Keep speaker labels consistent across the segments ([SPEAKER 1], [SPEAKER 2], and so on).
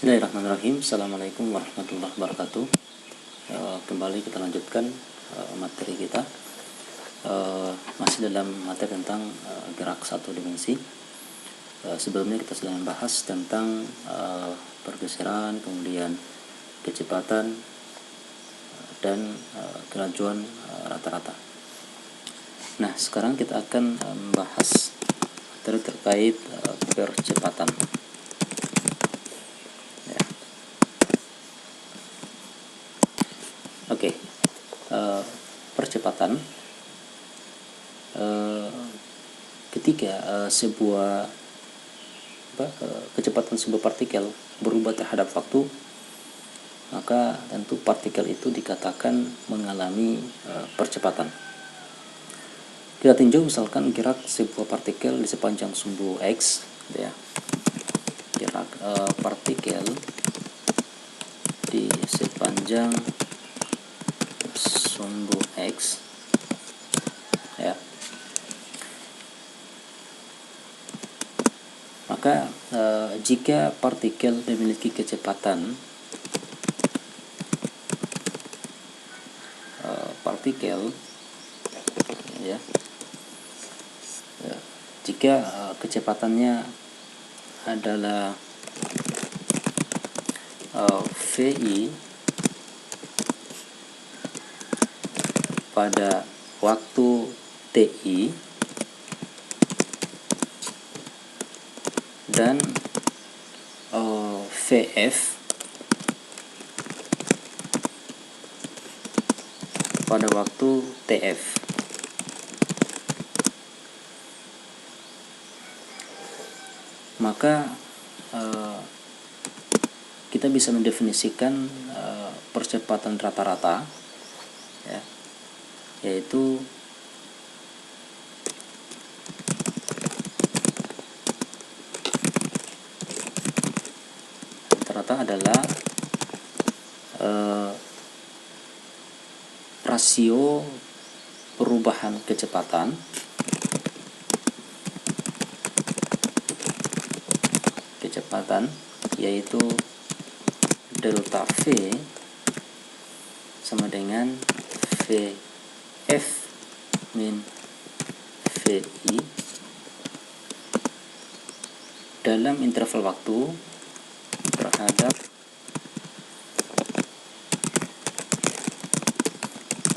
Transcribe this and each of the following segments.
[SPEAKER 1] Bismillahirrahmanirrahim. Assalamualaikum warahmatullahi wabarakatuh. Kembali kita lanjutkan materi kita. Masih dalam materi tentang gerak satu dimensi. Sebelumnya kita sudah membahas tentang pergeseran, kemudian kecepatan dan kelajuan rata-rata. Nah, sekarang kita akan membahas terkait percepatan. Percepatan ketika sebuah kecepatan sebuah partikel berubah terhadap waktu, maka tentu partikel itu dikatakan mengalami percepatan. Kita tinjau misalkan gerak sebuah partikel di sepanjang sumbu X, ya. Gerak partikel di sepanjang sumbu X, ya. Maka jika partikel memiliki kecepatan jika kecepatannya adalah VI pada waktu TI dan VF pada waktu TF, maka kita bisa mendefinisikan percepatan rata-rata, ya, yaitu rata-rata adalah rasio perubahan kecepatan yaitu delta V sama dengan VF min VI dalam interval waktu terhadap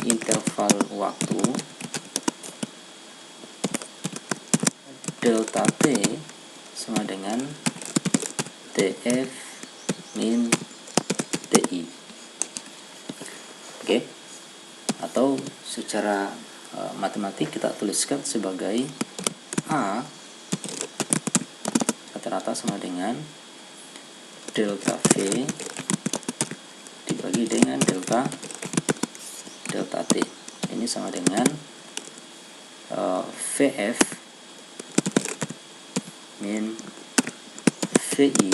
[SPEAKER 1] interval waktu delta T sama dengan TF min TI. Oke. Atau secara matematik kita tuliskan sebagai A rata-rata sama dengan delta V dibagi dengan delta T. Ini sama dengan VF min VI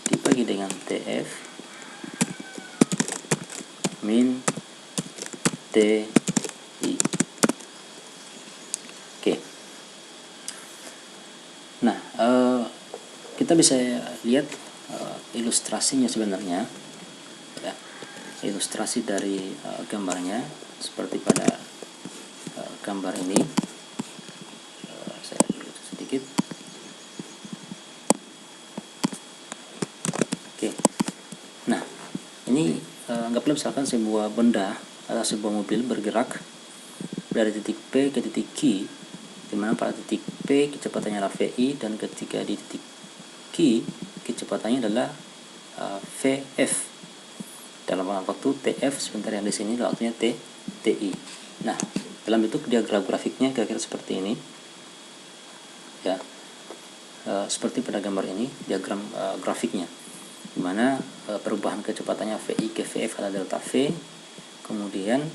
[SPEAKER 1] dibagi dengan TF min TI. Oke. Nah, kita bisa lihat ilustrasinya sebenarnya, ya. Ilustrasi dari gambarnya seperti pada gambar ini. Saya lihat sedikit. Oke. Nah, ini anggaplah misalkan sebuah benda atau sebuah mobil bergerak dari titik P ke titik Q, di mana pada titik P kecepatannya adalah VI dan ketika di titik Q kecepatannya adalah VF dalam waktu TF, sebentar yang di sini waktunya TI. Nah, dalam bentuk diagram grafiknya kira-kira seperti ini, ya. Seperti pada gambar ini diagram grafiknya, di mana perubahan kecepatannya VI ke VF adalah delta V, kemudian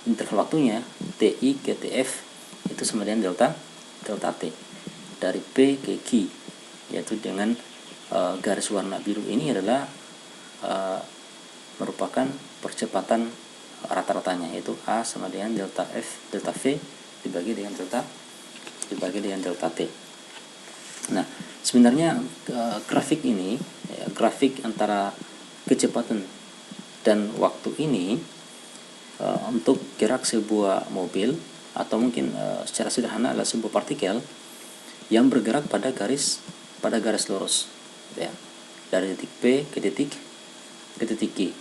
[SPEAKER 1] interval waktunya TI ke TF itu sama dengan delta T dari P ke Q, yaitu dengan garis warna biru ini adalah merupakan percepatan rata-ratanya, yaitu A sama dengan delta V dibagi dengan delta T. Nah, sebenarnya grafik ini, ya, grafik antara kecepatan dan waktu ini untuk gerak sebuah mobil, atau mungkin secara sederhana adalah sebuah partikel yang bergerak pada garis lurus, ya, dari titik P ke titik Q.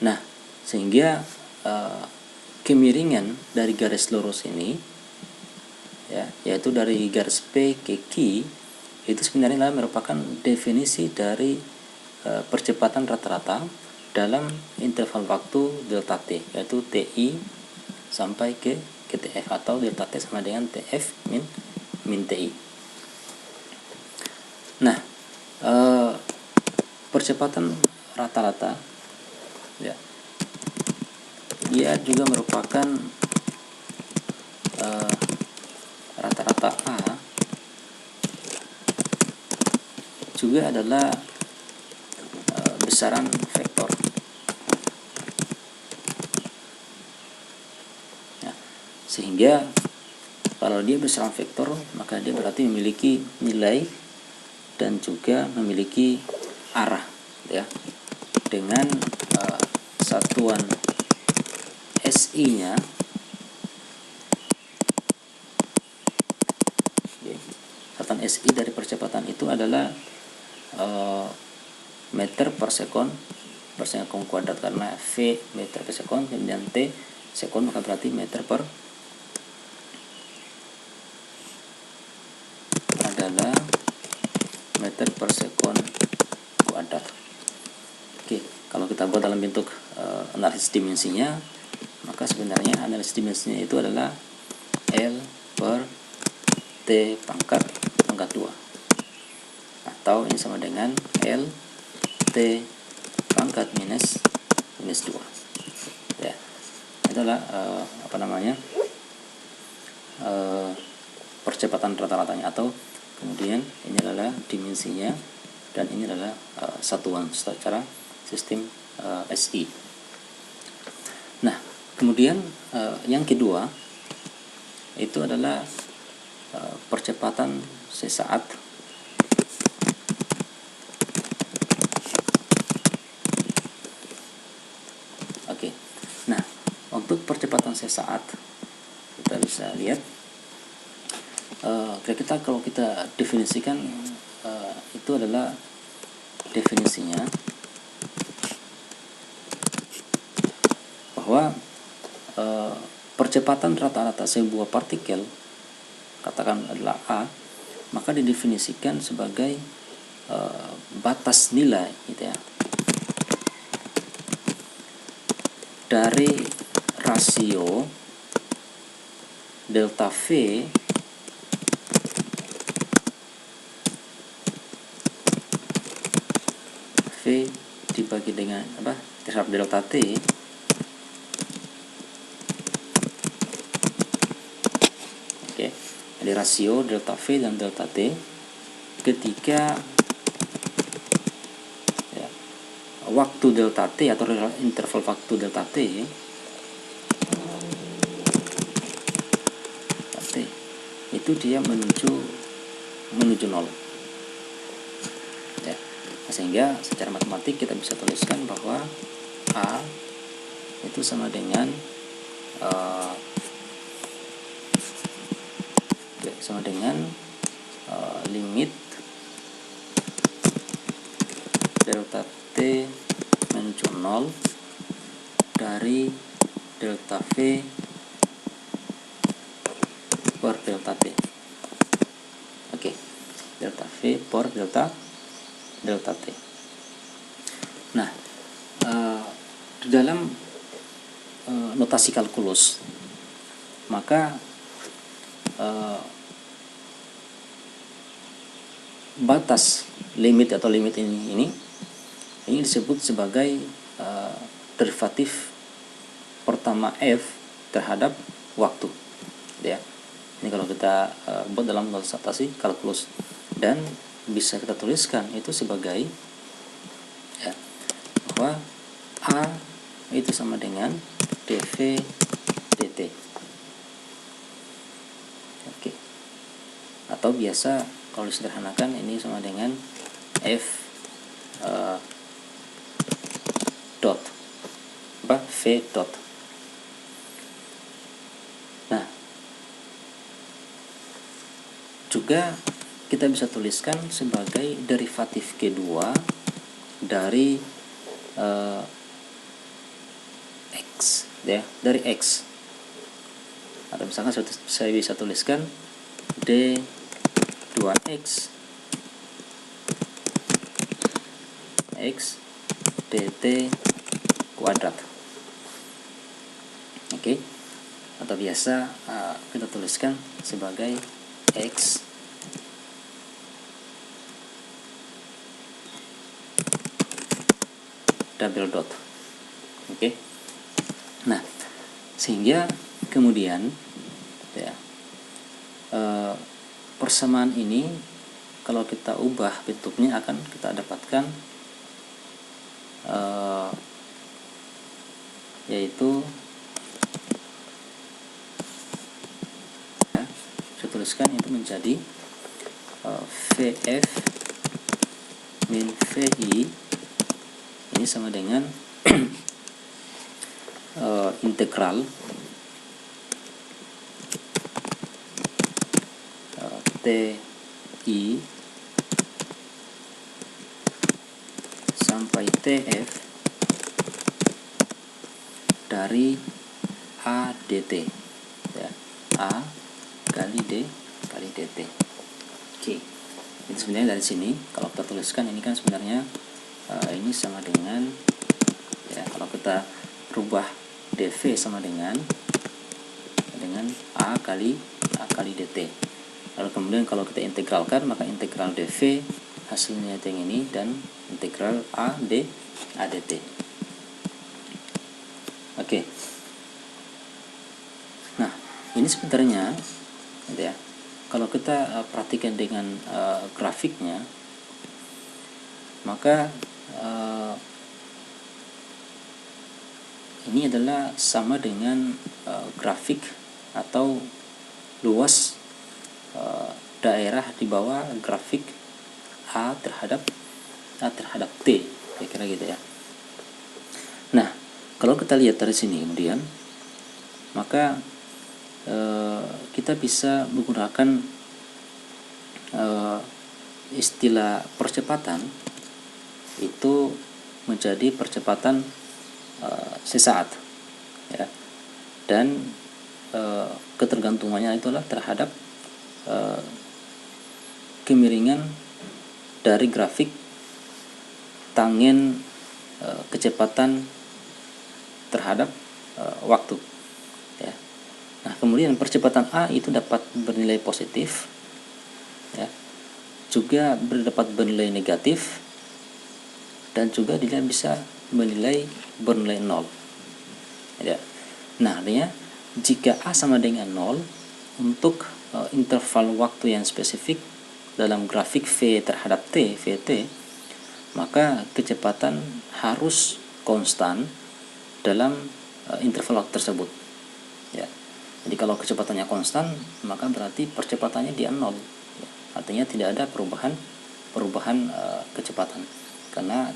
[SPEAKER 1] Nah, sehingga kemiringan dari garis lurus ini, ya, yaitu dari garis P ke Q, itu sebenarnya merupakan definisi dari percepatan rata-rata dalam interval waktu delta t, yaitu TI sampai ke TF, atau delta t sama dengan TF min TI. Nah, percepatan rata-rata, ya, dia juga merupakan rata-rata A juga adalah besaran vektor. Ya, sehingga kalau dia besaran vektor, maka dia berarti memiliki nilai dan juga memiliki arah, ya, dengan satuan SI-nya, satuan SI dari percepatan itu adalah meter per sekon kuadrat, karena V meter per sekon, kemudian T sekon, maka berarti meter per adalah meter per sekon kuadrat. Oke, kalau kita buat dalam bentuk analisis dimensinya, maka sebenarnya analisis dimensinya itu adalah L per T pangkat 2, atau ini sama dengan L T pangkat minus 2. Ya, itulah percepatan rata-ratanya, atau kemudian ini adalah dimensinya dan ini adalah satuan secara sistem SI. Nah, kemudian yang kedua itu adalah percepatan sesaat. Oke. Nah, untuk percepatan sesaat kita bisa lihat, kita kalau kita definisikan, itu adalah definisinya bahwa percepatan rata-rata sebuah partikel, katakan adalah A, maka didefinisikan sebagai batas nilai, gitu ya, dari rasio delta V dibagi dengan terhadap delta T dari rasio delta V dan delta T ketika, ya, waktu delta T atau interval waktu delta T itu dia menuju 0, ya. Sehingga secara matematik kita bisa tuliskan bahwa A itu sama dengan limit delta T menuju 0 dari delta V per delta T. Oke, delta V per delta T. Nah, di dalam notasi kalkulus, maka batas limit atau limit ini disebut sebagai derivatif pertama F terhadap waktu, ya. Ini kalau kita buat dalam notasi kalkulus, dan bisa kita tuliskan itu sebagai, ya, bahwa A itu sama dengan dV dt. Oke. Atau biasa kalau disederhanakan ini sama dengan F V dot. Nah, juga kita bisa tuliskan sebagai derivatif kedua dari X, ya, dari X. Atau misalkan saya bisa tuliskan D2X X dt kuadrat. Oke. Atau biasa kita tuliskan sebagai X double dot. Oke. Nah, sehingga kemudian ya, persamaan ini kalau kita ubah bentuknya akan kita dapatkan yaitu ya, saya tuliskan itu menjadi VF min VI ini sama dengan integral TI sampai TF dari A dt, ya, A kali D kali dt. Oke, itu sebenarnya dari sini kalau kita tuliskan ini kan sebenarnya ini sama dengan, ya, kalau kita rubah dv sama dengan A kali dt. Lalu kemudian kalau kita integralkan, maka integral dv hasilnya itu yang ini, dan integral A dt. Oke. Nah, ini sebenarnya, gitu ya, kalau kita perhatikan dengan grafiknya, maka ini adalah sama dengan grafik atau luas daerah di bawah grafik A terhadap T, kira-kira gitu ya. Nah, kalau kita lihat dari sini kemudian, maka kita bisa menggunakan istilah percepatan itu menjadi percepatan sesaat, ya, dan ketergantungannya itulah terhadap kemiringan dari grafik tangen kecepatan terhadap waktu, ya. Nah, kemudian percepatan A itu dapat bernilai positif, ya, juga dapat bernilai negatif, dan juga dia bisa bernilai 0, ya. Nah, artinya jika A sama dengan 0 untuk interval waktu yang spesifik dalam grafik V terhadap T, Vt, maka kecepatan harus konstan dalam interval waktu tersebut, ya. Jadi kalau kecepatannya konstan, maka berarti percepatannya dia 0, ya. Artinya tidak ada perubahan kecepatan, karena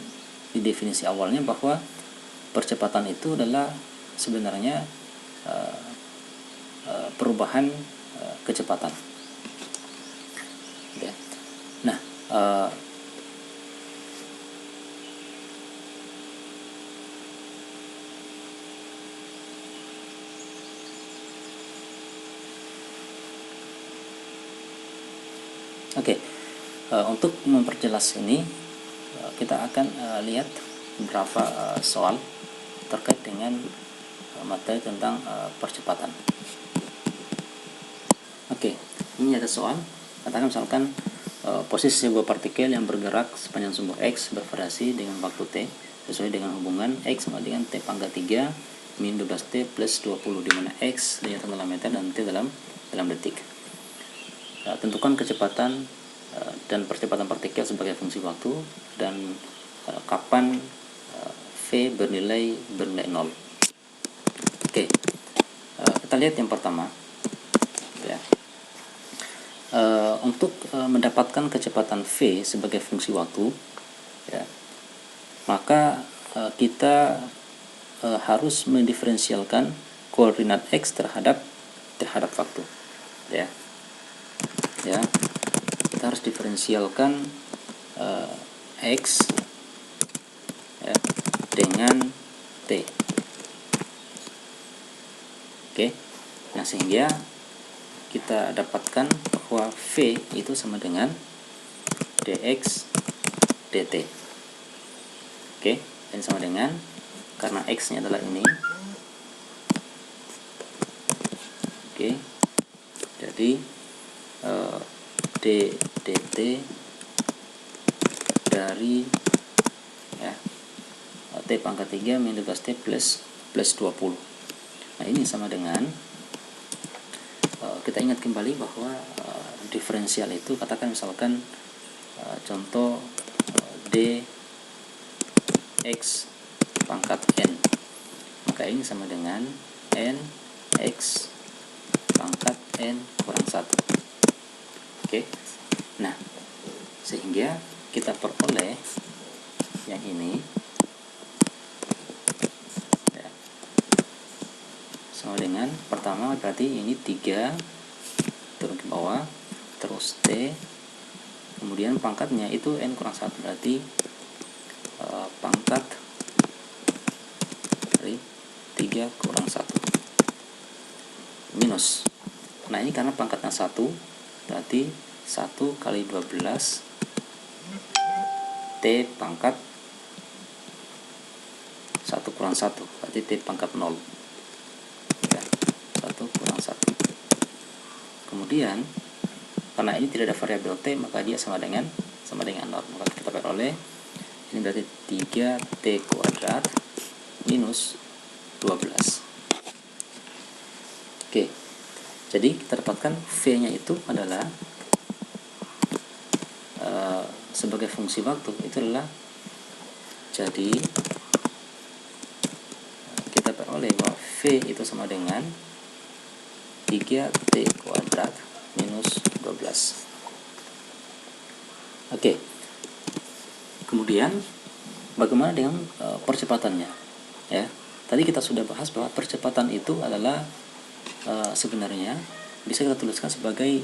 [SPEAKER 1] di definisi awalnya bahwa percepatan itu adalah sebenarnya perubahan kecepatan, ya. Nah, oke, untuk memperjelas ini kita akan lihat beberapa soal terkait dengan materi tentang percepatan. Oke, ini ada soal. Katakan misalkan posisi sebuah partikel yang bergerak sepanjang sumbu X bervariasi dengan waktu T sesuai dengan hubungan X sama dengan T pangkat 3 min 12T plus 20, di mana X dinyatakan dalam meter dan T dalam detik. Tentukan kecepatan dan percepatan partikel sebagai fungsi waktu, dan kapan V bernilai 0. Oke, kita lihat yang pertama, ya. Untuk mendapatkan kecepatan V sebagai fungsi waktu, ya, maka kita harus mendiferensialkan koordinat X terhadap waktu, ya. Kita harus diferensialkan X, ya, dengan T. Oke. Nah, sehingga kita dapatkan bahwa V itu sama dengan dx dt. Oke, dan sama dengan, karena X nya adalah ini. Oke, jadi d dt dari, ya, T pangkat 3 min 12T plus 20. Nah, ini sama dengan, kita ingat kembali bahwa diferensial itu, katakan misalkan contoh d x pangkat n, maka ini sama dengan n x pangkat n kurang 1. Oke. Nah, sehingga kita peroleh yang ini, ya, sama dengan, pertama berarti ini 3 turun ke bawah, terus T, kemudian pangkatnya itu n kurang 1, berarti pangkat dari 3 kurang 1 minus. Nah, ini karena pangkatnya 1, berarti 1 kali 12 T pangkat 1 kurang 1, berarti T pangkat 0, ya, 1 kurang 1. Kemudian karena ini tidak ada variabel T, maka dia sama dengan 0, maka kita peroleh ini berarti 3T kuadrat minus 12. Oke, jadi kita dapatkan V-nya itu adalah sebagai fungsi waktu, itu adalah, jadi kita peroleh bahwa V itu sama dengan 3T kuadrat minus 12. Oke. Kemudian bagaimana dengan percepatannya? Ya, tadi kita sudah bahas bahwa percepatan itu adalah sebenarnya bisa kita tuliskan sebagai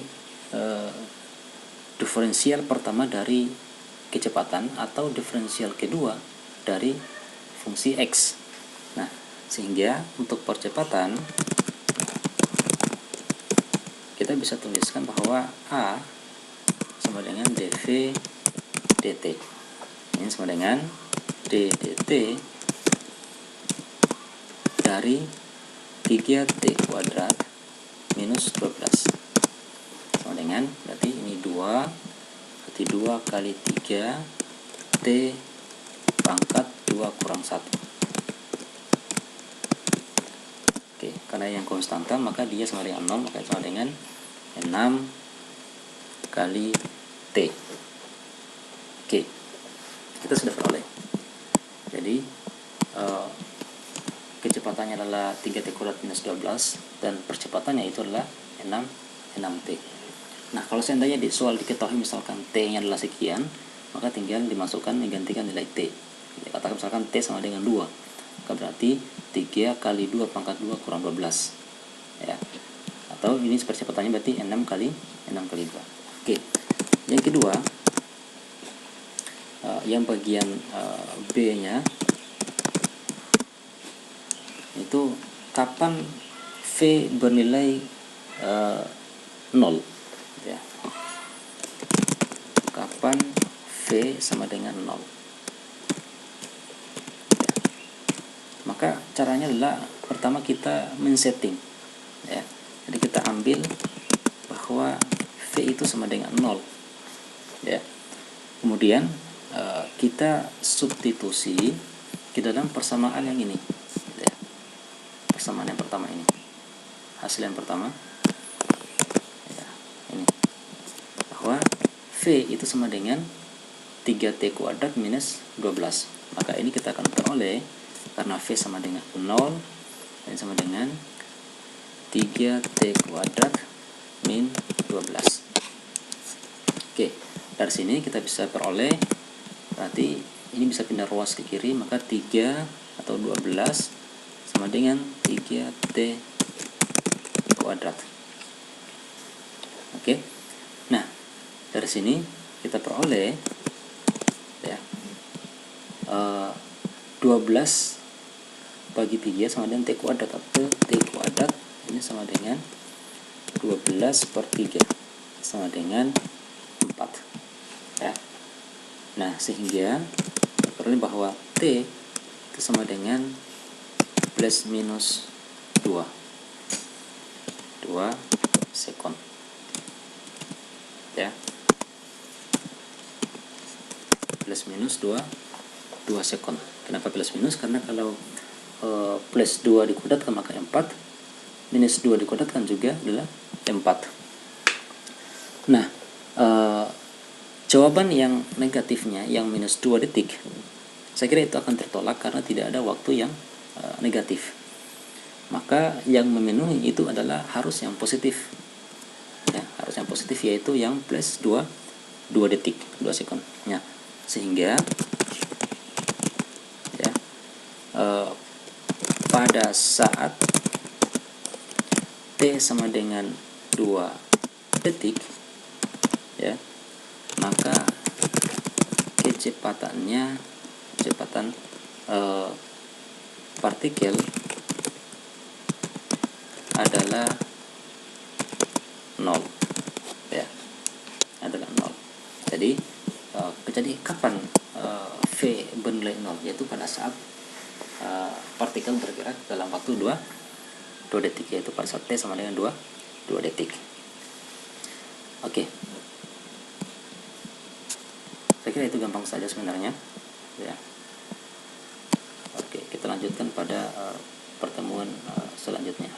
[SPEAKER 1] diferensial pertama dari kecepatan atau diferensial kedua dari fungsi X. Nah, sehingga untuk percepatan kita bisa tuliskan bahwa A sama dengan dv dt. Ini sama dengan d dt dari 3T kuadrat minus 12. Sama dengan, berarti ini 2, berarti 2 kali 3 T pangkat 2 kurang 1. Oke, karena yang konstanta maka dia sama dengan 0, maka sama dengan 6 kali T. Oke, kita sudah peroleh. Jadi kecepatannya adalah 3T kuadrat minus 12 dan percepatannya itu adalah 6T. Nah, kalau seandainya di soal diketahui misalkan T-nya adalah sekian, maka tinggal dimasukkan, digantikan nilai T. Katakan misalkan T sama dengan 2, maka berarti 3 kali 2 pangkat 2 kurang 12, ya. Atau ini percepatannya berarti 6 kali 2. Oke, yang kedua, yang bagian B-nya itu kapan V bernilai 0, ya. Kapan V sama dengan 0, ya. Maka caranya adalah pertama kita men-setting, ya. Jadi kita ambil bahwa V itu sama dengan 0, ya. Kemudian kita substitusi ke dalam persamaan yang ini, ya. Persamaan yang pertama ini, hasil yang pertama, ya, ini, bahwa V itu sama dengan 3T kuadrat minus 12. Maka ini kita akan peroleh, karena V sama dengan 0, dan sama dengan 3T kuadrat min 12. Oke, dari sini kita bisa peroleh, berarti ini bisa pindah ruas ke kiri, maka 3 atau 12 sama dengan 3T kuadrat. Oke. Nah, dari sini kita peroleh ya 12 bagi 3 sama dengan T kuadrat, atau T kuadrat ini sama dengan 12 per 3 sama dengan 4 ya. Nah, sehingga peroleh bahwa T itu sama dengan plus minus 2 sekon ya, plus minus 2 sekon. Kenapa plus minus? Karena kalau plus 2 dikuadratkan maka 4, minus 2 dikuadratkan juga adalah 4. Nah, jawaban yang negatifnya yang minus 2 detik, saya kira itu akan tertolak karena tidak ada waktu yang negatif. Maka yang memenuhi itu adalah harus yang positif ya, harus yang positif, yaitu yang plus 2 detik, 2 sekon ya. Sehingga ya pada saat T sama dengan 2 detik ya, maka kecepatan partikel adalah 0 ya, adalah 0. Jadi kapan V bernilai 0? Yaitu pada saat partikel bergerak dalam waktu 2 detik, yaitu pada saat T sama dengan 2 detik. Oke. Saya kira itu gampang saja sebenarnya ya. Oke, kita lanjutkan pada pertemuan selanjutnya.